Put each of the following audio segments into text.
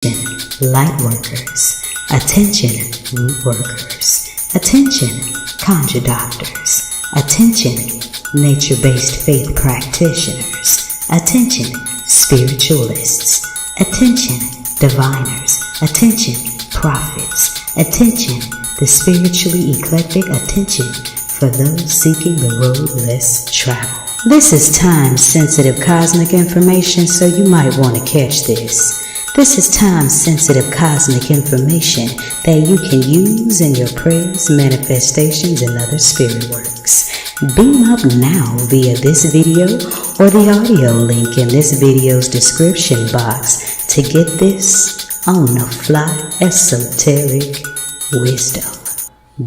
light workers. Attention, root workers. Attention, conjure doctors. Attention, nature-based faith practitioners. Attention, spiritualists. Attention, diviners. Attention, prophets. Attention, the spiritually eclectic. Attention for those seeking the road less traveled. This is time-sensitive cosmic information, so you might want to catch this. This is time-sensitive cosmic information that you can use in your prayers, manifestations, and other spirit works. Beam up now via this video or the audio link in this video's description box to get this on-the-fly esoteric wisdom.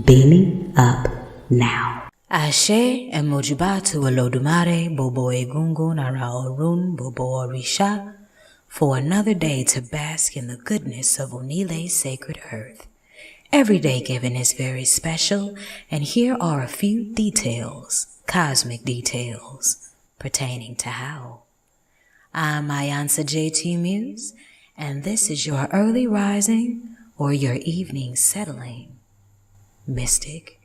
Beaming up now. Ashe emojibatu Olodumare Bobo Egungun Ara Orun Bobo Orisha for another day to bask in the goodness of Onile's sacred earth. Every day given is very special, and here are a few details, cosmic details, pertaining to how. I'm Ayansa JT Muse, and this is your early rising or your evening settling mystic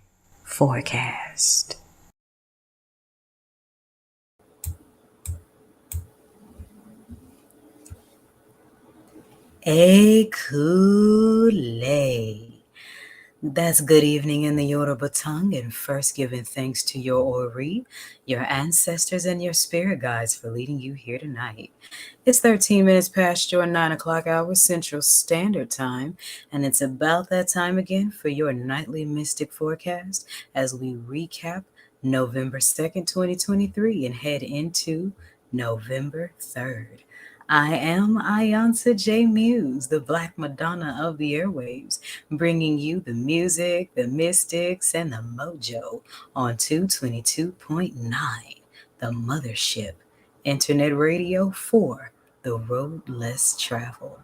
forecast. Ekule. That's good evening in the Yoruba tongue, and first giving thanks to your Ori, your ancestors, and your spirit guides for leading you here tonight. It's 13 minutes past your 9 o'clock hour Central Standard Time, and it's about that time again for your nightly mystic forecast as we recap November 2nd, 2023 and head into November 3rd. I am Ayansa J. Muse, the Black Madonna of the airwaves, bringing you the music, the mystics, and the mojo on 222.9, the Mothership, internet radio for the road less traveled.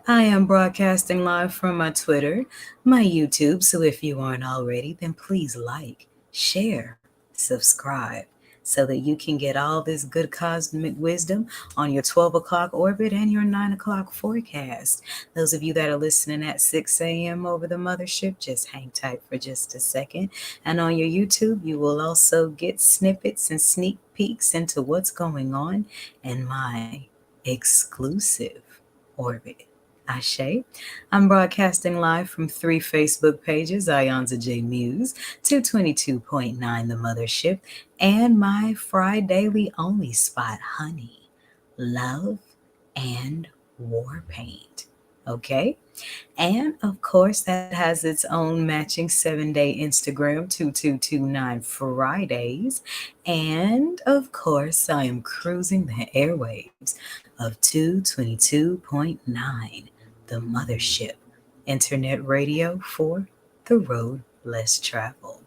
I am broadcasting live from my Twitter, my YouTube, so if you aren't already, then please like, share, subscribe, so that you can get all this good cosmic wisdom on your 12 o'clock orbit and your 9 o'clock forecast. Those of you that are listening at 6 a.m. over the Mothership, just hang tight for just a second. And on your YouTube, you will also get snippets and sneak peeks into what's going on in my exclusive orbit. Ashe. I'm broadcasting live from 3 Facebook pages, Ayansa J Muse, 222.9 The Mothership, and my Fridaily only spot, Honey, Love, and War Paint. Okay? And of course, that has its own matching 7-day Instagram, 2229 Fridays. And of course, I am cruising the airwaves of 222.9, the Mothership, internet radio for the road less traveled.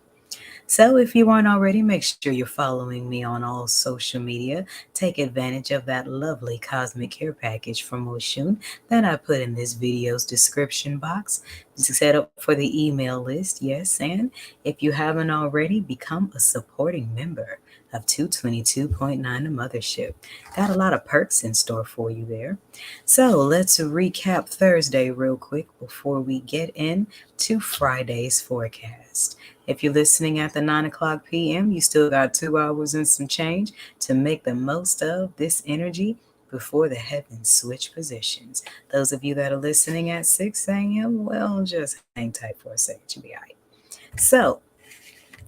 So if you aren't already, make sure you're following me on all social media. Take advantage of that lovely cosmic care package from Osun that I put in this video's description box to set up for the email list. Yes, and if you haven't already, become a supporting member of 222.9 The Mothership. Got a lot of perks in store for you there. So let's recap Thursday real quick before we get into Friday's forecast. If you're listening at the 9 o'clock p.m., you still got 2 hours and some change to make the most of this energy before the heavens switch positions. Those of you that are listening at 6 a.m., well, just hang tight for a second. You'll be all right. So,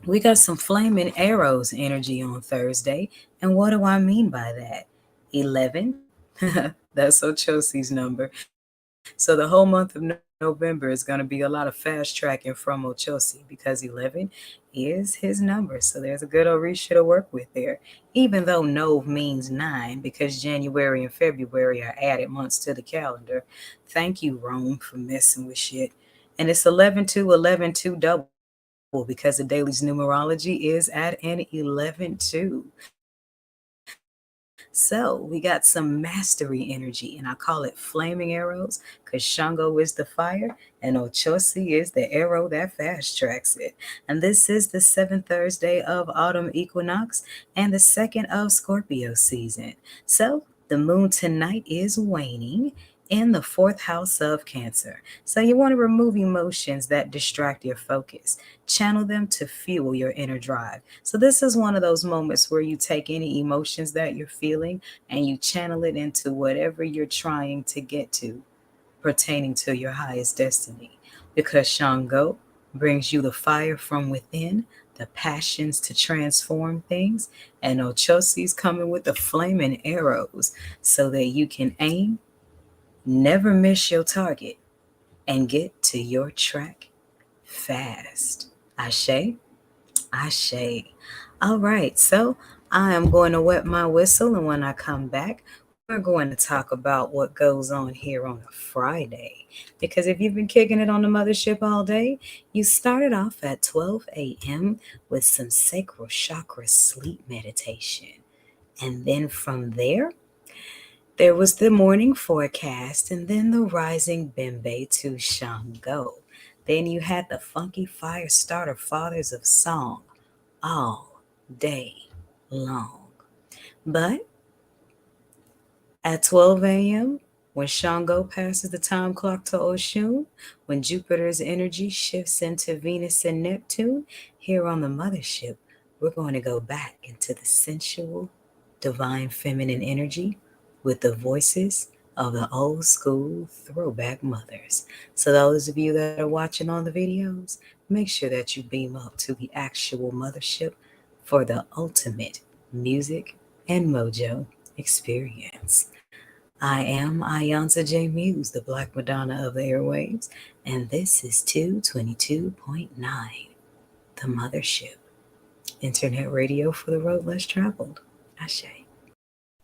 we got some flaming arrows energy on Thursday. And what do I mean by that? 11. That's Ochosie's number. So the whole month of November is going to be a lot of fast tracking from Ochosi because 11 is his number. So there's a good Orisha to work with there. Even though Nov means 9 because January and February are added months to the calendar. Thank you, Rome, for messing with shit. And it's 11-2, double because the daily's numerology is at an 11-2. So we got some mastery energy, and I call it flaming arrows because Shango is the fire and Ochosi is the arrow that fast tracks it. And this is the 7th Thursday of autumn equinox and the 2nd of Scorpio season. So the moon tonight is waning in the fourth house of Cancer. So you want to remove emotions that distract your focus, channel them to fuel your inner drive. So this is one of those moments where you take any emotions that you're feeling and you channel it into whatever you're trying to get to pertaining to your highest destiny. Because Shango brings you the fire from within, the passions to transform things, and Ochosi's coming with the flaming arrows so that you can aim, never miss your target, and get to your track fast. Ashe? Ashe. All right, so I am going to wet my whistle, and when I come back, we're going to talk about what goes on here on a Friday. Because if you've been kicking it on the mothership all day, you started off at 12 a.m. with some sacral chakra sleep meditation. And then from there was the morning forecast, and then the rising Bembe to Shango. Then you had the funky fire starter fathers of song all day long. But at 12 a.m., when Shango passes the time clock to Oshun, when Jupiter's energy shifts into Venus and Neptune, here on the mothership, we're going to go back into the sensual, divine feminine energy with the voices of the old school throwback mothers. So those of you that are watching on the videos, make sure that you beam up to the actual mothership for the ultimate music and mojo experience. I am Ayanza J. Muse, the Black Madonna of the airwaves, and this is 222.9, the Mothership, internet radio for the road less traveled. Ashe.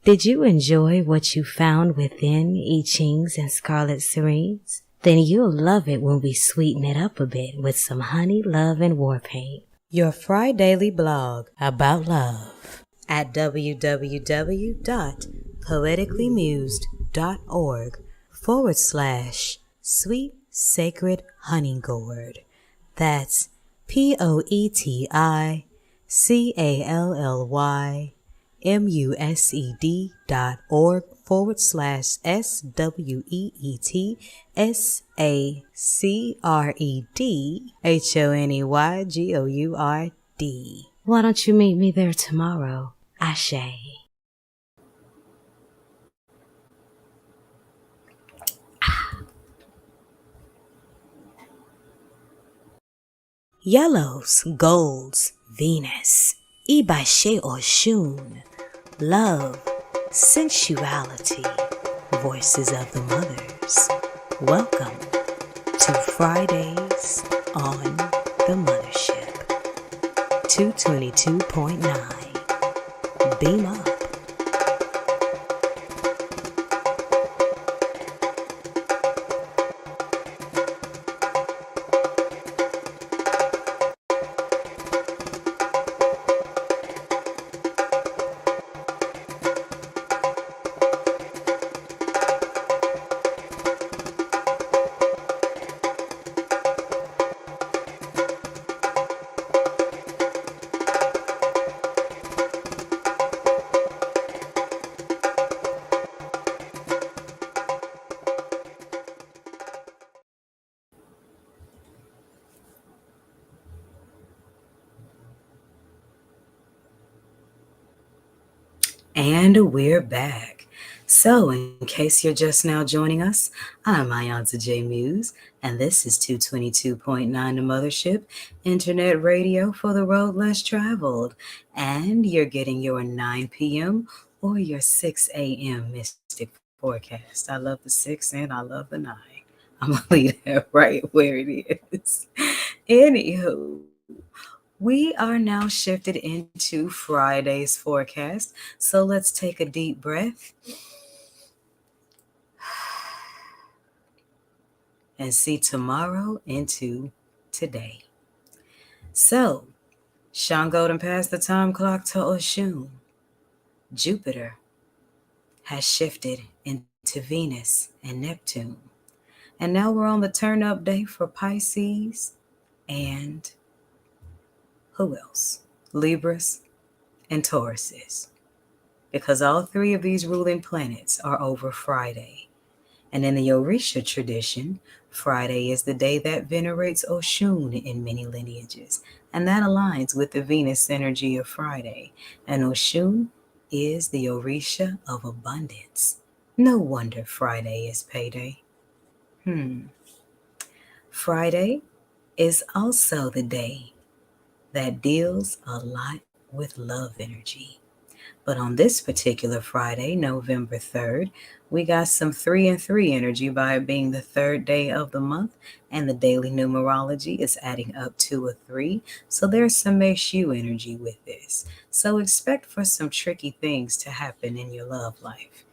Did you enjoy what you found within I Chings and Scarlet Serenes? Then you'll love it when we sweeten it up a bit with some honey, love, and war paint. Your Fridaily blog about love at www.poeticallymused.org/sweet sacred honey gourd. That's POETICALLYMUSED.org/SWEETHoneyGourd. Why don't you meet me there tomorrow? Ashe. Yellows, golds, Venus, Ibashe Oshun, love, sensuality, voices of the mothers. Welcome to Fridays on the Mothership. 222.9. Beam up. And we're back. So, in case you're just now joining us, I'm Ayanza J. Muse, and this is 222.9 The Mothership, internet radio for the road less traveled. And you're getting your 9 p.m. or your 6 a.m. Mystic forecast. I love the 6 and I love the 9. I'm going to leave that right where it is. Anywho, we are now shifted into Friday's forecast. So let's take a deep breath and see tomorrow into today. So, Shango done passed the time clock to Oshun. Jupiter has shifted into Venus and Neptune. And now we're on the turn-up day for Pisces and who else? Libras and Tauruses. Because all three of these ruling planets are over Friday. And in the Orisha tradition, Friday is the day that venerates Osun in many lineages, and that aligns with the Venus energy of Friday. And Osun is the Orisha of abundance. No wonder Friday is payday. Friday is also the day that deals a lot with love energy. But on this particular Friday, November 3rd, we got some 3 and 3 energy by it being the third day of the month, and the daily numerology is adding up to a 3. So there's some Meshu energy with this. So expect for some tricky things to happen in your love life.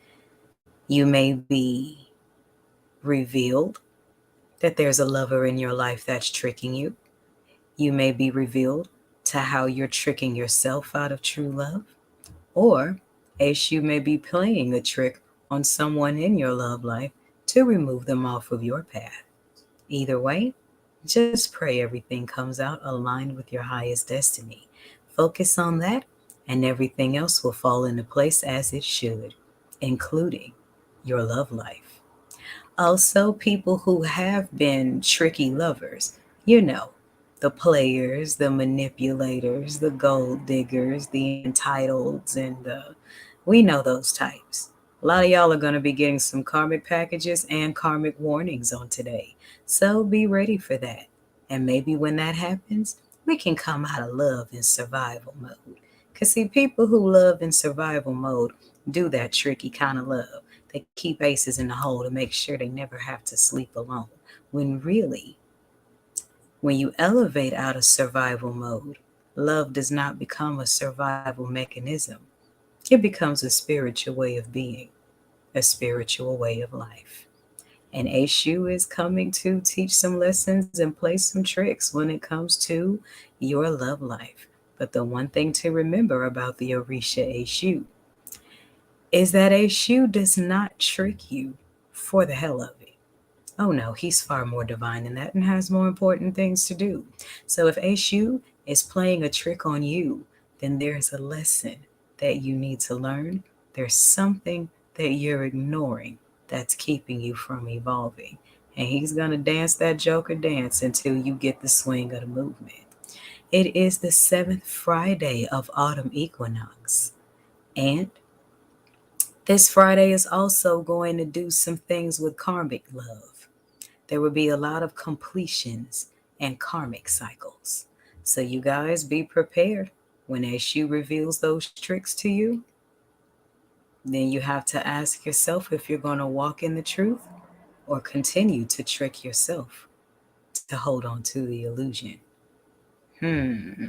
You may be revealed that there's a lover in your life that's tricking you. You may be revealed to how you're tricking yourself out of true love. Or Ace, you may be playing a trick on someone in your love life to remove them off of your path. Either way, just pray everything comes out aligned with your highest destiny. Focus on that, and everything else will fall into place as it should, including your love life. Also, people who have been tricky lovers, you know, the players, the manipulators, the gold diggers, the entitleds, and we know those types. A lot of y'all are going to be getting some karmic packages and karmic warnings on today. So be ready for that. And maybe when that happens, we can come out of love in survival mode. Because, see, people who love in survival mode do that tricky kind of love. They keep aces in the hole to make sure they never have to sleep alone. When really, when you elevate out of survival mode, love does not become a survival mechanism. It becomes a spiritual way of being, a spiritual way of life. And Ashu is coming to teach some lessons and play some tricks when it comes to your love life. But the one thing to remember about the Orisha Ashu is that Ashu does not trick you for the hell of it. Oh no, he's far more divine than that and has more important things to do. So if Ashu is playing a trick on you, then there's a lesson that you need to learn. There's something that you're ignoring that's keeping you from evolving. And he's going to dance that Joker dance until you get the swing of the movement. It is the 7th Friday of autumn equinox. And this Friday is also going to do some things with karmic love. There will be a lot of completions and karmic cycles. So, you guys be prepared. When Eshu reveals those tricks to you, then you have to ask yourself if you're going to walk in the truth or continue to trick yourself to hold on to the illusion. Hmm.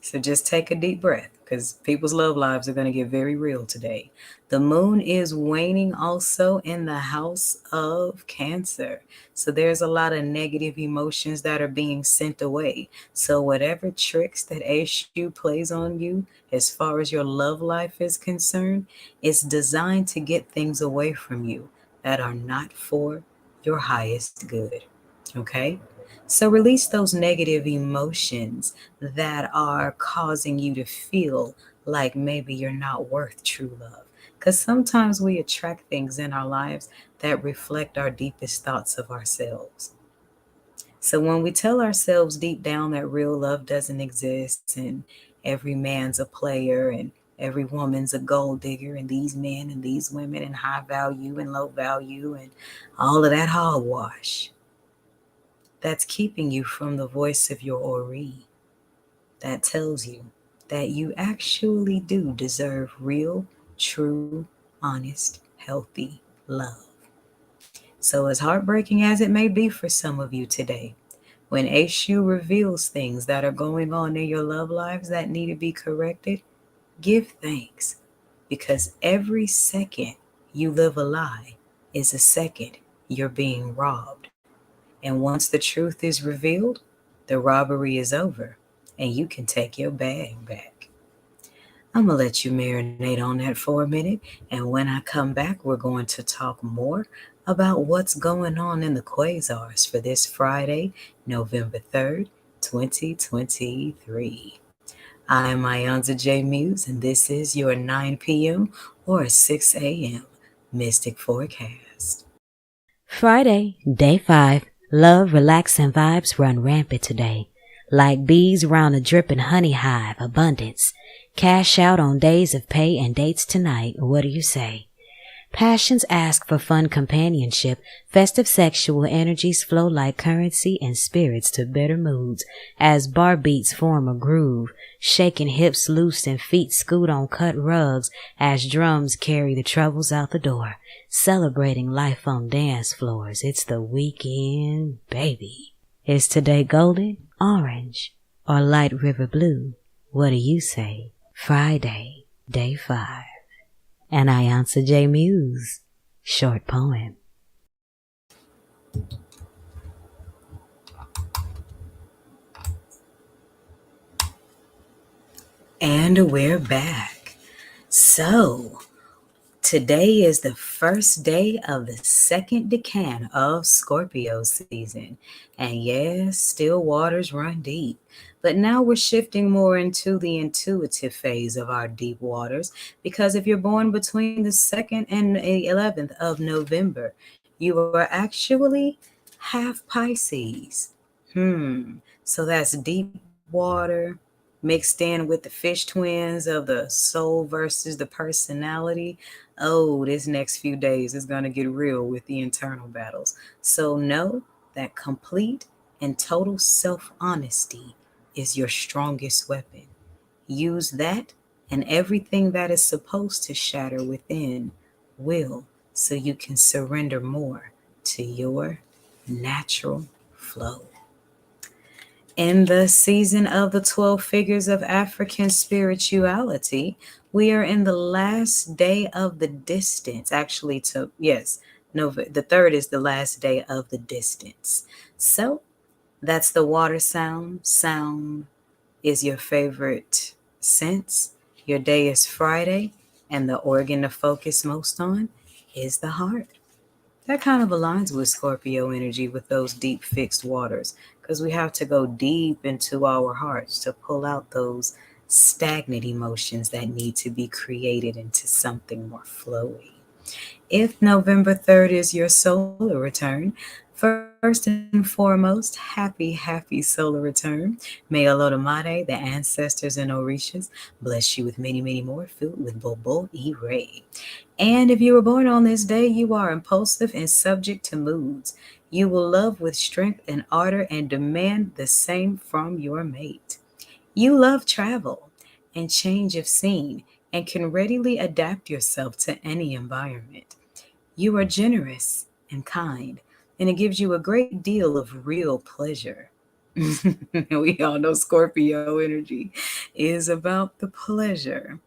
So just take a deep breath because people's love lives are going to get very real today. The moon is waning also in the house of Cancer. So there's a lot of negative emotions that are being sent away. So whatever tricks that Eshu plays on you as far as your love life is concerned, it's designed to get things away from you that are not for your highest good. Okay? So release those negative emotions that are causing you to feel like maybe you're not worth true love. Because sometimes we attract things in our lives that reflect our deepest thoughts of ourselves. So when we tell ourselves deep down that real love doesn't exist and every man's a player and every woman's a gold digger and these men and these women and high value and low value and all of that hogwash, that's keeping you from the voice of your Ori that tells you that you actually do deserve real, true, honest, healthy love. So, as heartbreaking as it may be for some of you today, when Eshu reveals things that are going on in your love lives that need to be corrected, give thanks because every second you live a lie is a second you're being robbed. And once the truth is revealed, the robbery is over and you can take your bag back. I'm going to let you marinate on that for a minute. And when I come back, we're going to talk more about what's going on in the quasars for this Friday, November 3rd, 2023. I am Ayanza J. Muse, and this is your 9 p.m. or 6 a.m. Mystic Forecast. Friday, day 5. Love, relax, and vibes run rampant today. Like bees round a dripping honey hive, abundance. Cash out on days of pay and dates tonight. What do you say? Passions ask for fun companionship. Festive sexual energies flow like currency and spirits to better moods as bar beats form a groove, shaking hips loose and feet scoot on cut rugs as drums carry the troubles out the door. Celebrating life on dance floors. It's the weekend, baby. Is today golden, orange, or light river blue? What do you say? Friday, day 5. And I answer J. Muse. Short poem. And we're back. So, today is the first day of the second decan of Scorpio season. And yes, still waters run deep. But now we're shifting more into the intuitive phase of our deep waters because if you're born between the 2nd and the 11th of November, you are actually half Pisces. So that's deep water mixed in with the fish twins of the soul versus the personality. Oh, this next few days is going to get real with the internal battles. So know that complete and total self-honesty is your strongest weapon. Use that, and everything that is supposed to shatter within will, so you can surrender more to your natural flow. In the season of the 12 figures of African spirituality, we are in the last day of the distance. Actually, no, the third is the last day of the distance. So that's the water sound. Sound is your favorite sense. Your day is Friday, and the organ to focus most on is the heart. That kind of aligns with Scorpio energy with those deep fixed waters because we have to go deep into our hearts to pull out those stagnant emotions that need to be created into something more flowy. If November 3rd is your solar return, first and foremost, happy solar return. May Olodumare, the ancestors and Orishas, bless you with many, many more filled with Bobo E Ray. And if you were born on this day, you are impulsive and subject to moods. You will love with strength and ardor and demand the same from your mate. You love travel and change of scene and can readily adapt yourself to any environment. You are generous and kind, and it gives you a great deal of real pleasure. We all know Scorpio energy is about the pleasure.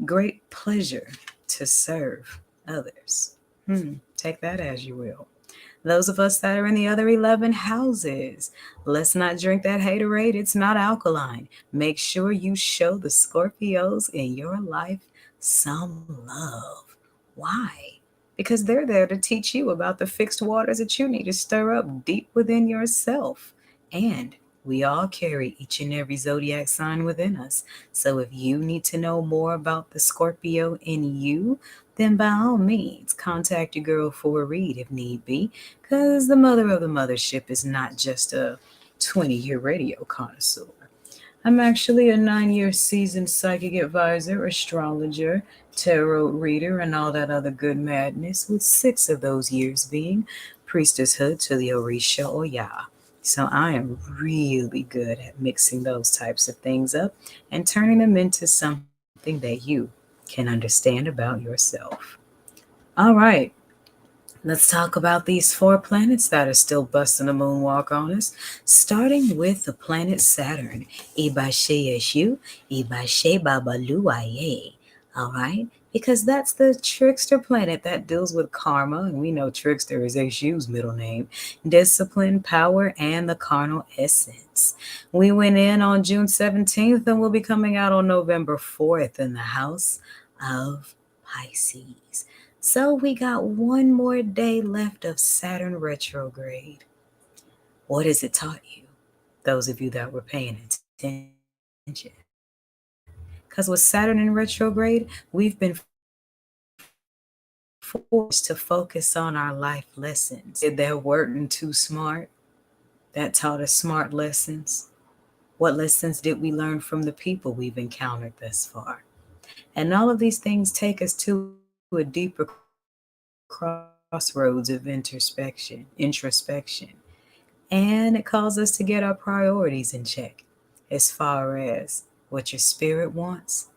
Great pleasure to serve others. Take that as you will. Those of us that are in the other 11 houses, let's not drink that haterade. It's not alkaline. Make sure you show the Scorpios in your life some love. Why? Because they're there to teach you about the fixed waters that you need to stir up deep within yourself. And we all carry each and every zodiac sign within us. So if you need to know more about the Scorpio in you, then by all means, contact your girl for a read if need be, because the mother of the mothership is not just a 20-year radio connoisseur. I'm actually a 9-year seasoned psychic advisor, astrologer, tarot reader, and all that other good madness, with 6 of those years being priestesshood to the Orisha or Yah. So I am really good at mixing those types of things up and turning them into something that you can understand about yourself. All right, let's talk about these 4 planets that are still busting a moonwalk on us, starting with the planet Saturn. Ibashe Yeshu, Ibashe Babaluaye. All right? Because that's the trickster planet that deals with karma, and we know trickster is Eshu's middle name, discipline, power, and the carnal essence. We went in on June 17th, and we'll be coming out on November 4th in the house of Pisces. So we got one more day left of Saturn retrograde. What has it taught you? Those of you that were paying attention. Because with Saturn in retrograde, we've been forced to focus on our life lessons. Did that weren't too smart, that taught us smart lessons. What lessons did we learn from the people we've encountered thus far? And all of these things take us to a deeper crossroads of introspection. And it calls us to get our priorities in check as far as what your spirit wants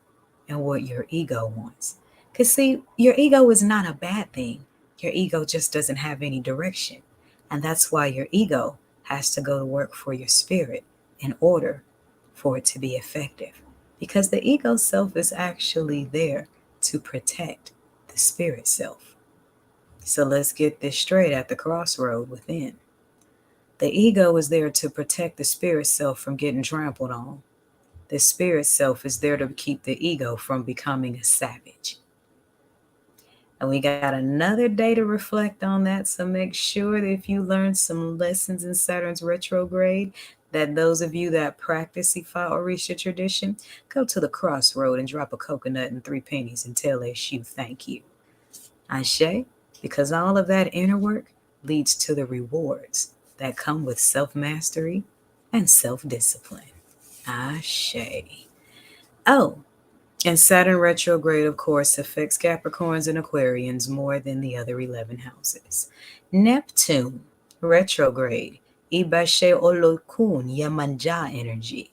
and what your ego wants. Because, see, your ego is not a bad thing. Your ego just doesn't have any direction. And that's why your ego has to go to work for your spirit in order for it to be effective. Because the ego self is actually there to protect the spirit self. So let's get this straight at the crossroad within. The ego is there to protect the spirit self from getting trampled on. The spirit self is there to keep the ego from becoming a savage. And we got another day to reflect on that. So make sure that if you learned some lessons in Saturn's retrograde, that those of you that practice Ifa Orisha tradition, go to the crossroad and drop a coconut and 3 pennies and tell Eshu thank you. Ashe, because all of that inner work leads to the rewards that come with self-mastery and self-discipline. Ashe. Oh, and Saturn retrograde, of course, affects Capricorns and Aquarians more than the other 11 houses. Neptune retrograde, Ibashe Olokun Yamanja energy.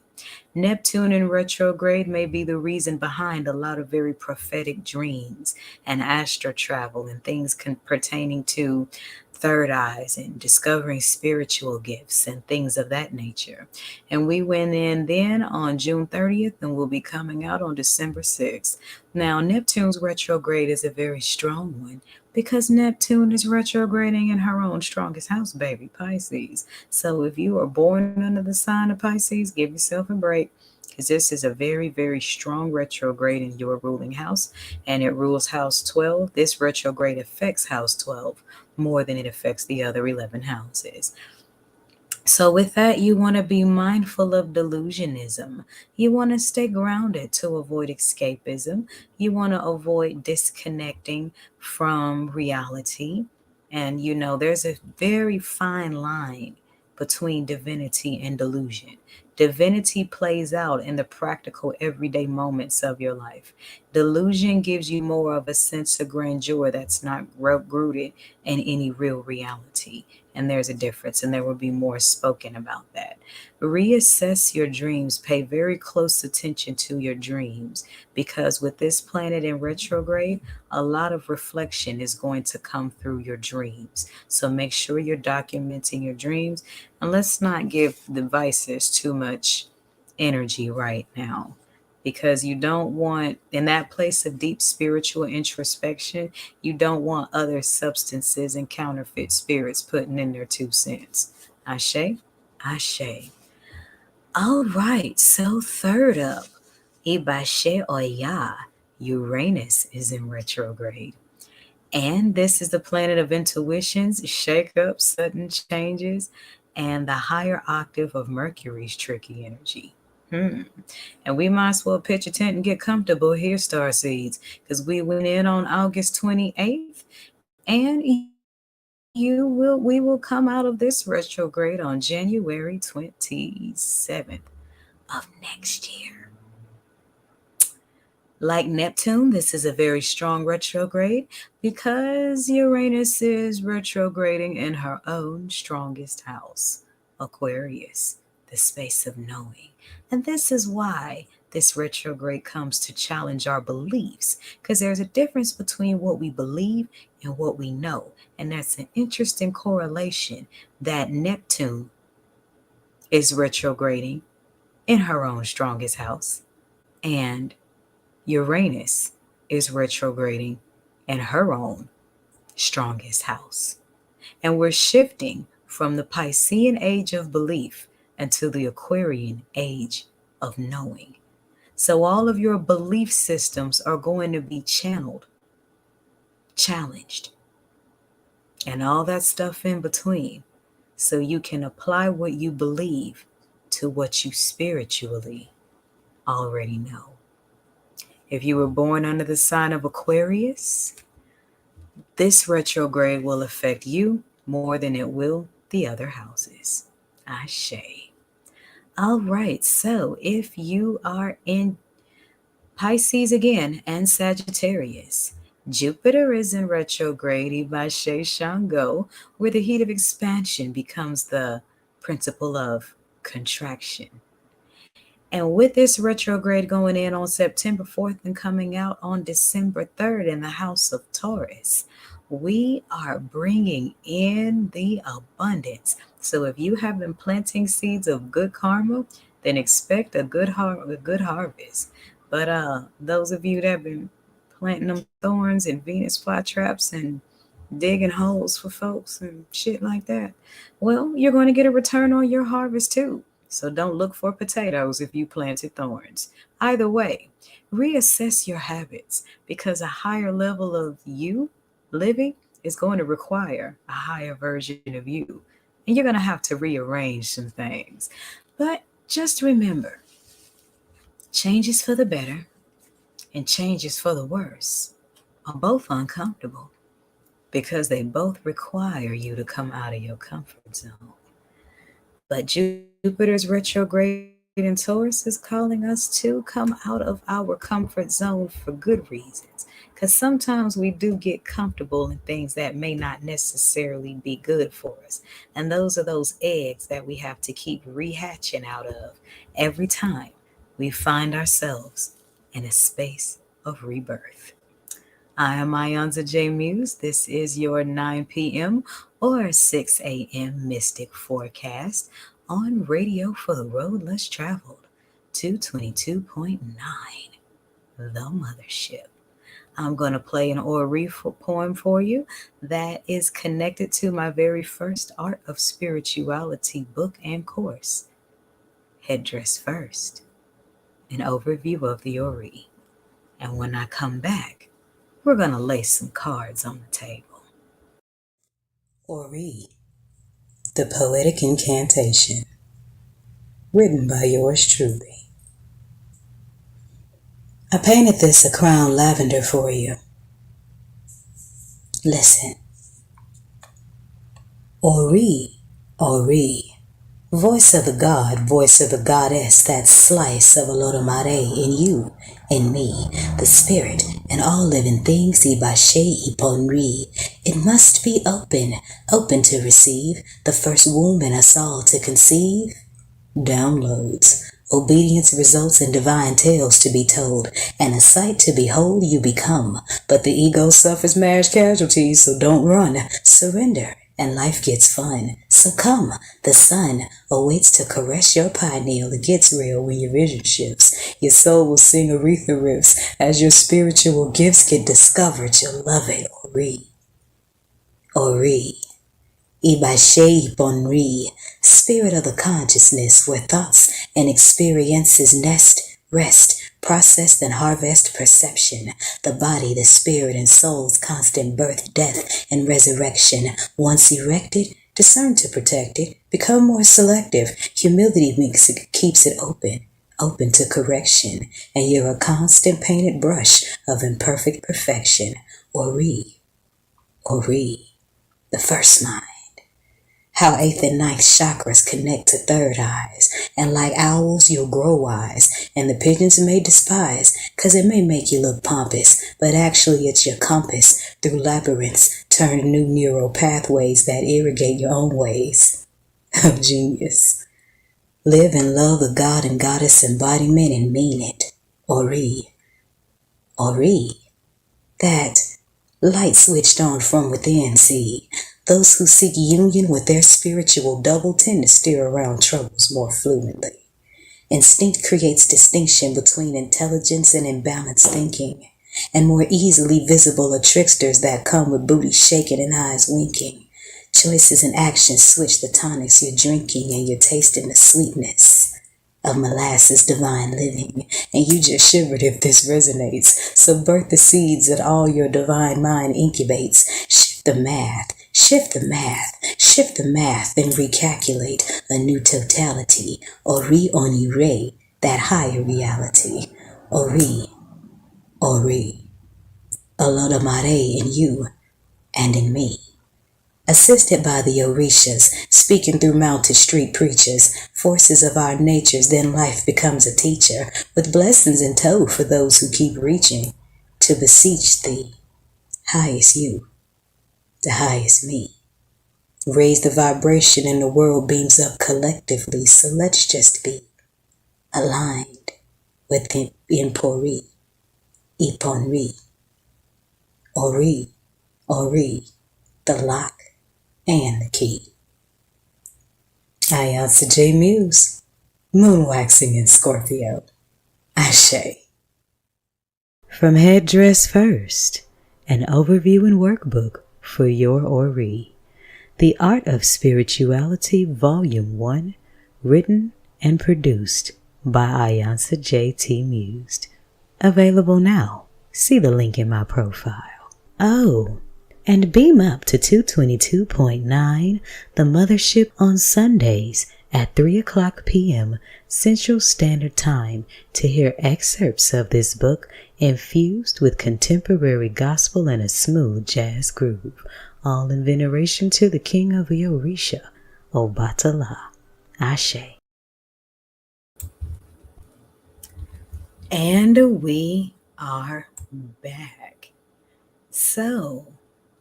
Neptune in retrograde may be the reason behind a lot of very prophetic dreams and astral travel and things pertaining to third eyes and discovering spiritual gifts and things of that nature. And we went in then on June 30th and we'll be coming out on December 6th. Now, Neptune's retrograde is a very strong one because Neptune is retrograding in her own strongest house, baby, Pisces. So if you are born under the sign of Pisces, give yourself a break because this is a very, very strong retrograde in your ruling house and it rules house 12. This retrograde affects house 12 more than it affects the other 11 houses. So, with that, you want to be mindful of delusionism. You want to stay grounded to avoid escapism. You want to avoid disconnecting from reality. And there's a very fine line between divinity and delusion. Divinity plays out in the practical everyday moments of your life. Delusion gives you more of a sense of grandeur that's not rooted in any real reality. And there's a difference, and there will be more spoken about that. Reassess your dreams. Pay very close attention to your dreams because with this planet in retrograde, a lot of reflection is going to come through your dreams. So make sure you're documenting your dreams, and let's not give devices too much energy right now because you don't want, in that place of deep spiritual introspection, you don't want other substances and counterfeit spirits putting in their 2 cents. Ashe? Ashe. All right, so third up, Ibashe Oya, Uranus is in retrograde. And this is the planet of intuitions, shake-ups, sudden changes, and the higher octave of Mercury's tricky energy. And we might as well pitch a tent and get comfortable here, star seeds, because we went in on August 28th, and we will come out of this retrograde on January 27th of next year. Like Neptune, this is a very strong retrograde because Uranus is retrograding in her own strongest house, Aquarius, the space of knowing. And this is why this retrograde comes to challenge our beliefs, because there's a difference between what we believe and what we know. And that's an interesting correlation that Neptune is retrograding in her own strongest house, and Uranus is retrograding in her own strongest house. And we're shifting from the Piscean age of belief into the Aquarian age of knowing. So all of your belief systems are going to be channeled, challenged, and all that stuff in between, so you can apply what you believe to what you spiritually already know. If you were born under the sign of Aquarius, This retrograde will affect you more than it will the other houses. Ashe. All right, so if you are in Pisces again and Sagittarius, Jupiter is in retrograde, Ibashe Shango, where the heat of expansion becomes the principle of contraction. And with this retrograde going in on September 4th and coming out on December 3rd in the house of Taurus, we are bringing in the abundance. So if you have been planting seeds of good karma, then expect a good harvest. But those of you that have been planting them thorns and Venus flytraps and digging holes for folks and shit like that, well, you're going to get a return on your harvest too. So don't look for potatoes if you planted thorns. Either way, reassess your habits because a higher level of you living is going to require a higher version of you. And you're going to have to rearrange some things. But just remember, changes for the better and changes for the worse are both uncomfortable because they both require you to come out of your comfort zone. But Jupiter's retrograde in Taurus is calling us to come out of our comfort zone for good reasons. Because sometimes we do get comfortable in things that may not necessarily be good for us. And those are those eggs that we have to keep rehatching out of every time we find ourselves in a space of rebirth. I am Ayanza J. Muse. This is your 9 p.m. or 6 a.m. Mystic Forecast on Radio for the Road Less Traveled, 222.9, the Mothership. I'm going to play an Ori poem for you that is connected to my very first Art of Spirituality book and course, Headdress First, an overview of the Ori. And when I come back, we're going to lay some cards on the table. Ori, the Poetic Incantation, written by yours truly. I painted this a crown lavender for you. Listen. Ori, Ori, voice of the god, voice of the goddess, that slice of Olodumare in you, in me, the spirit, and all living things, Ibashe Iponri. It must be open, open to receive, the first womb in us all to conceive. Downloads. Obedience results in divine tales to be told, and a sight to behold you become. But the ego suffers marriage casualties, so don't run. Surrender, and life gets fun. So come, the sun awaits to caress your pineal. It gets real when your vision shifts. Your soul will sing Aretha riffs as your spiritual gifts get discovered. You'll love it, Ori. Ori. Ibashe Bonri, spirit of the consciousness where thoughts and experiences nest, rest, processed and harvest perception, the body, the spirit and soul's constant birth, death, and resurrection. Once erected, discern to protect it, become more selective. Humility keeps it open, open to correction, and you're a constant painted brush of imperfect perfection. Ori, Ori, the first mind. How 8th and 9th chakras connect to third eyes. And like owls, you'll grow wise. And the pigeons may despise, 'cause it may make you look pompous. But actually it's your compass. Through labyrinths, turn new neural pathways that irrigate your own ways. Of genius. Live and love the God and Goddess embodiment and mean it. Ori. Ori. That light switched on from within, see. Those who seek union with their spiritual double tend to steer around troubles more fluently. Instinct creates distinction between intelligence and imbalanced thinking, and more easily visible are tricksters that come with booty shaking and eyes winking. Choices and actions switch the tonics you're drinking, and you're tasting the sweetness of molasses divine living, and you just shivered if this resonates. So birth the seeds that all your divine mind incubates. Shift the math, shift the math, shift the math, then recalculate a new totality, or re-onire that higher reality. Ori, Ori, Olodumare in you, and in me. Assisted by the Orishas, speaking through mounted street preachers, forces of our natures, then life becomes a teacher, with blessings in tow for those who keep reaching, to beseech thee, highest you, the highest me. Raise the vibration and the world beams up collectively, so let's just be aligned with Impori, Iponri, Ori, the lock and the key. I answer J Muse, moon waxing in Scorpio. Ashe. From Headdress First, an overview and workbook for your Ori. The Art of Spirituality, Volume 1, written and produced by Ayansa J.T. Mused. Available now. See the link in my profile. Oh, and beam up to 222.9, the Mothership on Sundays at 3 o'clock p.m. Central Standard Time to hear excerpts of this book infused with contemporary gospel and a smooth jazz groove, all in veneration to the King of the Orisha, Obatala. Ashe. And we are back. So,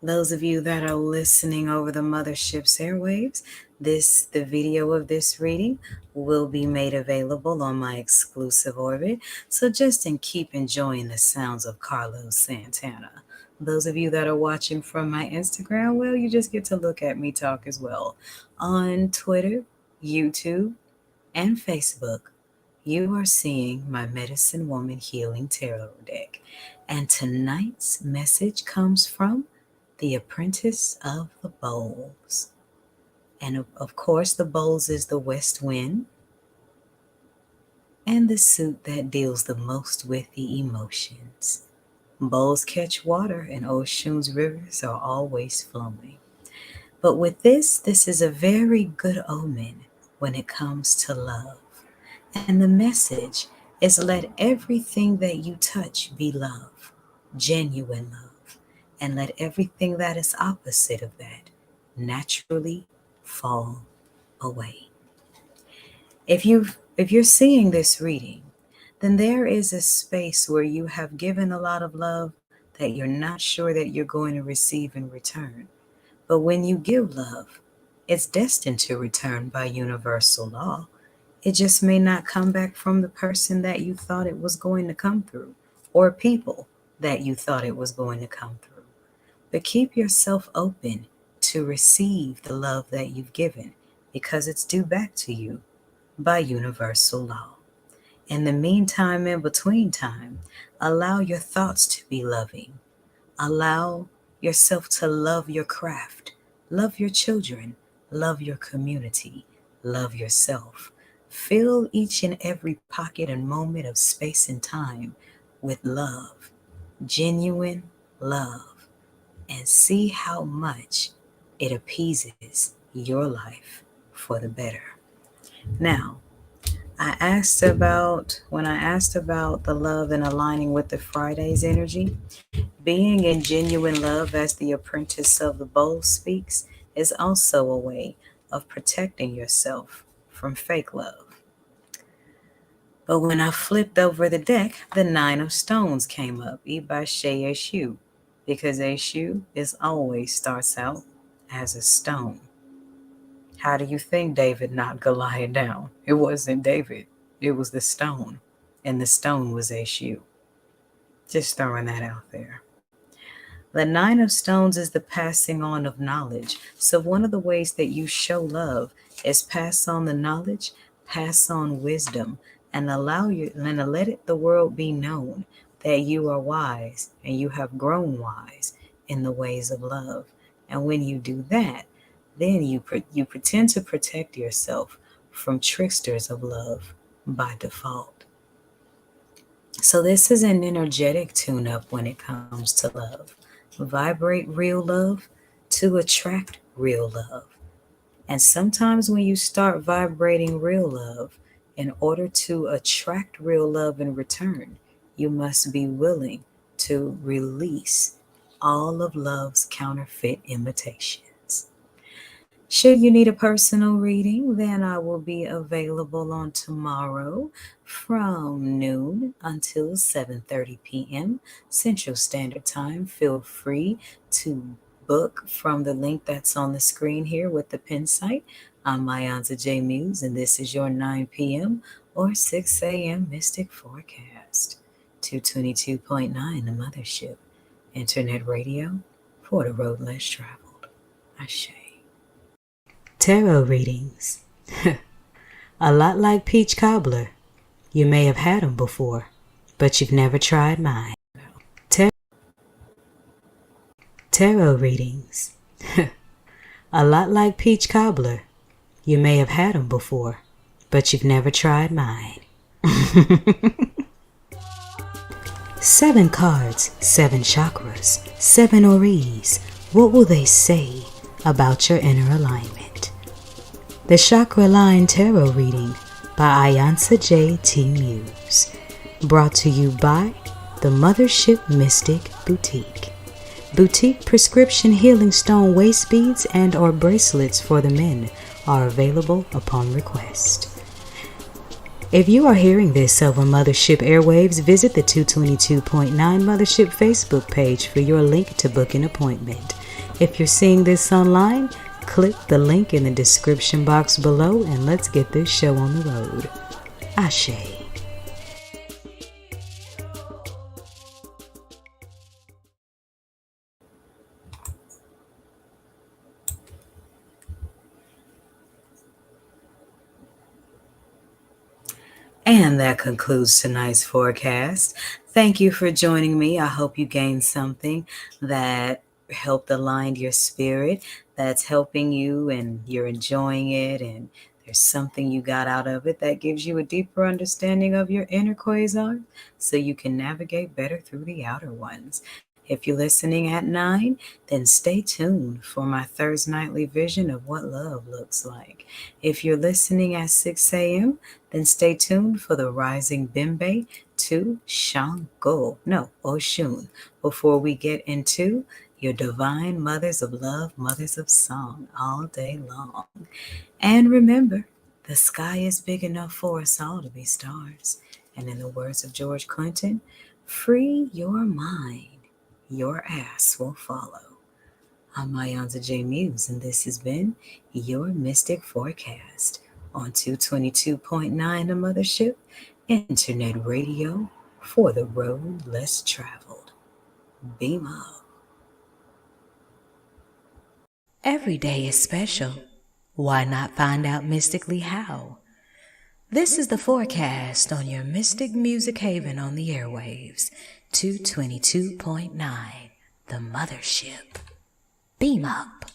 those of you that are listening over the Mothership's airwaves, the video of this reading will be made available on my exclusive orbit. So just keep enjoying the sounds of Carlos Santana. Those of you that are watching from my Instagram, well, you just get to look at me talk as well. On Twitter, YouTube, and Facebook, you are seeing my Medicine Woman Healing Tarot deck. And tonight's message comes from the Apprentice of the Bowls. And of course, the bowls is the west wind and the suit that deals the most with the emotions. Bowls catch water and Osun's rivers are always flowing. But with this is a very good omen when it comes to love. And the message is let everything that you touch be love, genuine love, and let everything that is opposite of that naturally fall away. If you're seeing this reading, then there is a space where you have given a lot of love that you're not sure that you're going to receive in return. But when you give love, it's destined to return by universal law. It just may not come back from the person that you thought it was going to come through, or people that you thought it was going to come through. But keep yourself open to receive the love that you've given, because it's due back to you by universal law. In the meantime, in between time, allow your thoughts to be loving. Allow yourself to love your craft, love your children, love your community, love yourself. Fill each and every pocket and moment of space and time with love, genuine love, and see how much it appeases your life for the better. Now, when I asked about the love and aligning with the Friday's energy, being in genuine love, as the Apprentice of the Bowl speaks, is also a way of protecting yourself from fake love. But when I flipped over the deck, the Nine of Stones came up, Ibashe Eshu, because Eshu always starts out as a stone. How do you think David knocked Goliath down? It wasn't David, it was the stone, and the stone was Eshu. Just throwing that out there. The Nine of Stones is the passing on of knowledge. So one of the ways that you show love is pass on the knowledge, pass on wisdom, and let the world be known that you are wise and you have grown wise in the ways of love. And when you do that, then you pretend to protect yourself from tricksters of love by default. So this is an energetic tune-up when it comes to love. Vibrate real love to attract real love. And sometimes when you start vibrating real love, in order to attract real love in return, you must be willing to release all of love's counterfeit imitations. Should you need a personal reading, then I will be available on tomorrow from noon until 7:30 p.m. Central Standard Time. Feel free to book from the link that's on the screen here with the pin site. I'm Mayanza J. Muse, and this is your 9 p.m. or 6 a.m. Mystic Forecast. 222.9 The Mothership. Internet radio for the road less traveled. Ashe. Tarot readings. A lot like peach cobbler. You may have had them before, but you've never tried mine. Tarot readings. A lot like peach cobbler. You may have had them before, but you've never tried mine. 7 cards, 7 chakras, 7 oris. What will they say about your inner alignment? The Chakra Line Tarot Reading by Ayansa J. T. Muse. Brought to you by the Mothership Mystic Boutique. Boutique prescription healing stone waist beads and or bracelets for the men are available upon request. If you are hearing this over Mothership airwaves, visit the 222.9 Mothership Facebook page for your link to book an appointment. If you're seeing this online, click the link in the description box below and let's get this show on the road. Ashe. And that concludes tonight's forecast. Thank you for joining me. I hope you gained something that helped align your spirit, that's helping you and you're enjoying it, and there's something you got out of it that gives you a deeper understanding of your inner quasar so you can navigate better through the outer ones. If you're listening at 9, then stay tuned for my Thursday nightly vision of what love looks like. If you're listening at 6 a.m., then stay tuned for the rising Bimbe to Osun, before we get into your divine mothers of love, mothers of song all day long. And remember, the sky is big enough for us all to be stars. And in the words of George Clinton, free your mind. Your ass will follow. I'm Mayanza J. Muse, and this has been your Mystic Forecast on 222.9 The Mothership, Internet radio for the road less traveled. Beam up. Every day is special. Why not find out mystically how? This is the forecast on your Mystic Music Haven on the airwaves, 222.9, The Mothership. Beam up.